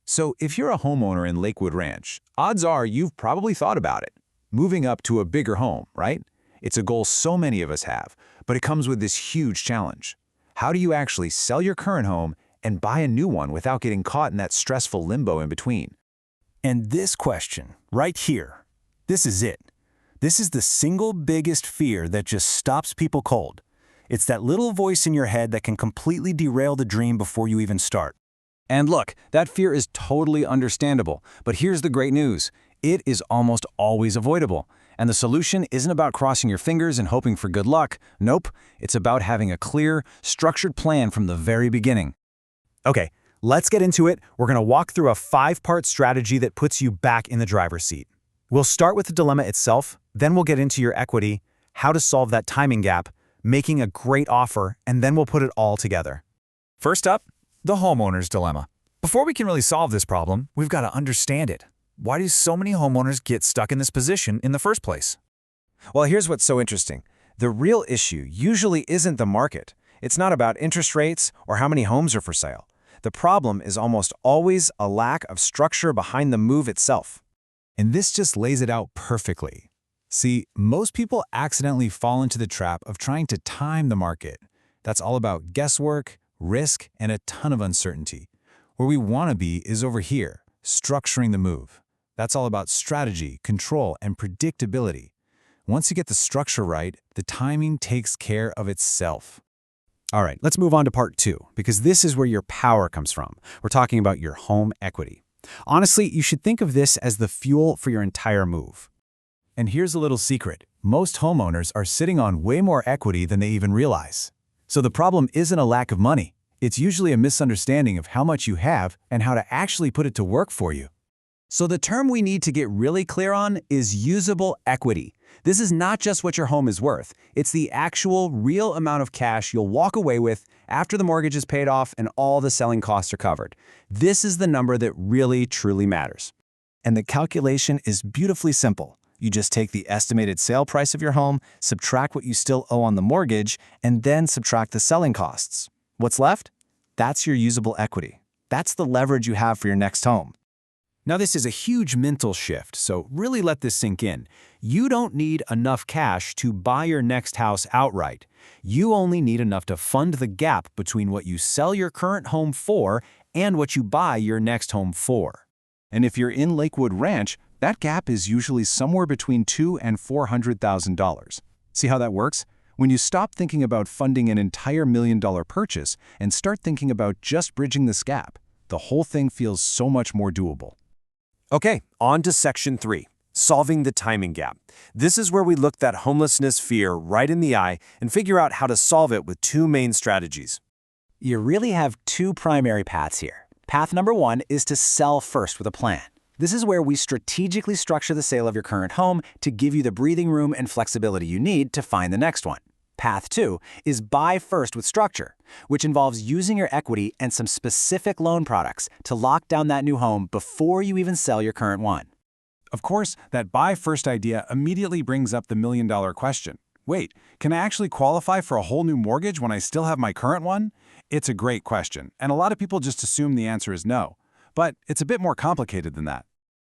So if you're a homeowner in Lakewood Ranch, odds are you've probably thought about it. Moving up to a bigger home, right? It's a goal so many of us have, but it comes with this huge challenge. How do you actually sell your current home and buy a new one without getting caught in that stressful limbo in between? And this question, right here, this is it. This is the single biggest fear that just stops people cold. It's that little voice in your head that can completely derail the dream before you even start. And look, that fear is totally understandable, but here's the great news. It is almost always avoidable. And the solution isn't about crossing your fingers and hoping for good luck. Nope, it's about having a clear, structured plan from the very beginning. Okay, let's get into it. We're going to walk through a 5-part strategy that puts you back in the driver's seat. We'll start with the dilemma itself, then we'll get into your equity, how to solve that timing gap, making a great offer, and then we'll put it all together. First up, the homeowner's dilemma. Before we can really solve this problem, we've got to understand it. Why do so many homeowners get stuck in this position in the first place? Well, here's what's so interesting. The real issue usually isn't the market. It's not about interest rates or how many homes are for sale. The problem is almost always a lack of structure behind the move itself. And this just lays it out perfectly. See, most people accidentally fall into the trap of trying to time the market. That's all about guesswork, risk, and a ton of uncertainty. Where we want to be is over here, structuring the move. That's all about strategy, control, and predictability. Once you get the structure right, the timing takes care of itself. All right, let's move on to part 2, because this is where your power comes from. We're talking about your home equity. Honestly, you should think of this as the fuel for your entire move. And here's a little secret. Most homeowners are sitting on way more equity than they even realize. So the problem isn't a lack of money. It's usually a misunderstanding of how much you have and how to actually put it to work for you. So the term we need to get really clear on is usable equity. This is not just what your home is worth. It's the actual, real amount of cash you'll walk away with after the mortgage is paid off and all the selling costs are covered. This is the number that really, truly matters. And the calculation is beautifully simple. You just take the estimated sale price of your home, subtract what you still owe on the mortgage, and then subtract the selling costs. What's left? That's your usable equity. That's the leverage you have for your next home. Now, this is a huge mental shift, so really let this sink in. You don't need enough cash to buy your next house outright. You only need enough to fund the gap between what you sell your current home for and what you buy your next home for. And if you're in Lakewood Ranch, that gap is usually somewhere between $200,000 and $400,000. See how that works? When you stop thinking about funding an entire $1 million purchase and start thinking about just bridging this gap, the whole thing feels so much more doable. Okay, on to section 3, solving the timing gap. This is where we look that homelessness fear right in the eye and figure out how to solve it with 2 main strategies. You really have 2 primary paths here. Path number 1 is to sell first with a plan. This is where we strategically structure the sale of your current home to give you the breathing room and flexibility you need to find the next one. Path 2 is buy first with structure, which involves using your equity and some specific loan products to lock down that new home before you even sell your current one. Of course, that buy first idea immediately brings up the $1 million question. Wait, can I actually qualify for a whole new mortgage when I still have my current one? It's a great question, and a lot of people just assume the answer is no. But it's a bit more complicated than that.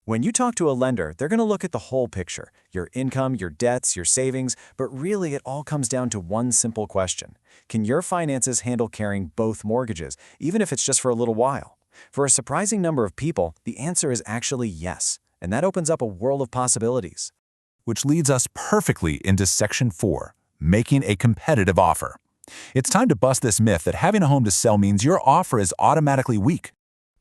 When you talk to a lender, they're going to look at the whole picture, your income, your debts, your savings, but really it all comes down to one simple question. Can your finances handle carrying both mortgages, even if it's just for a little while? For a surprising number of people, the answer is actually yes, and that opens up a world of possibilities. Which leads us perfectly into section 4, making a competitive offer. It's time to bust this myth that having a home to sell means your offer is automatically weak.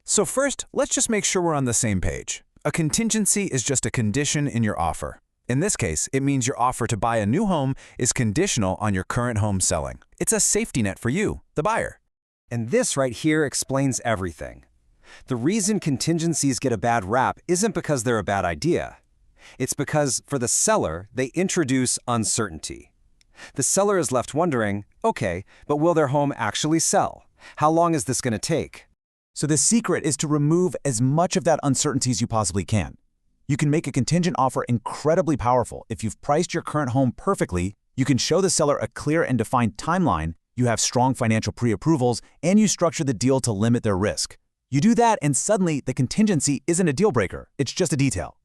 So first, let's just make sure we're on the same page. A contingency is just a condition in your offer. In this case, it means your offer to buy a new home is conditional on your current home selling. It's a safety net for you, the buyer. And this right here explains everything. The reason contingencies get a bad rap isn't because they're a bad idea. It's because, for the seller, they introduce uncertainty. The seller is left wondering, okay, but will their home actually sell? How long is this going to take? So the secret is to remove as much of that uncertainty as you possibly can. You can make a contingent offer incredibly powerful. If you've priced your current home perfectly, you can show the seller a clear and defined timeline, you have strong financial pre-approvals, and you structure the deal to limit their risk. You do that and suddenly the contingency isn't a deal breaker, it's just a detail.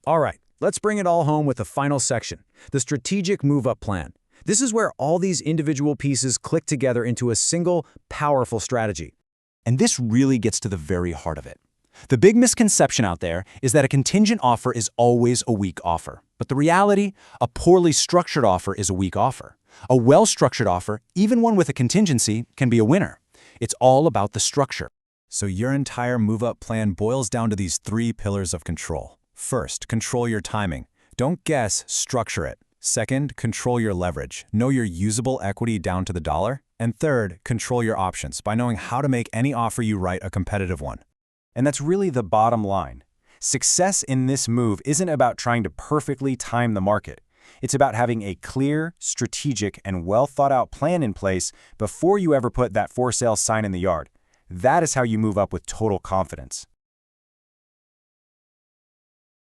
All right, let's bring it all home with the final section, the strategic move-up plan. This is where all these individual pieces click together into a single, powerful strategy. And this really gets to the very heart of it. The big misconception out there is that a contingent offer is always a weak offer. But the reality, a poorly structured offer is a weak offer. A well-structured offer, even one with a contingency, can be a winner. It's all about the structure. So your entire move-up plan boils down to these 3 pillars of control. First, control your timing. Don't guess, structure it. Second, control your leverage. Know your usable equity down to the dollar. And third, control your options by knowing how to make any offer you write a competitive one. And that's really the bottom line. Success in this move isn't about trying to perfectly time the market. It's about having a clear, strategic, and well-thought-out plan in place before you ever put that for sale sign in the yard. That is how you move up with total confidence.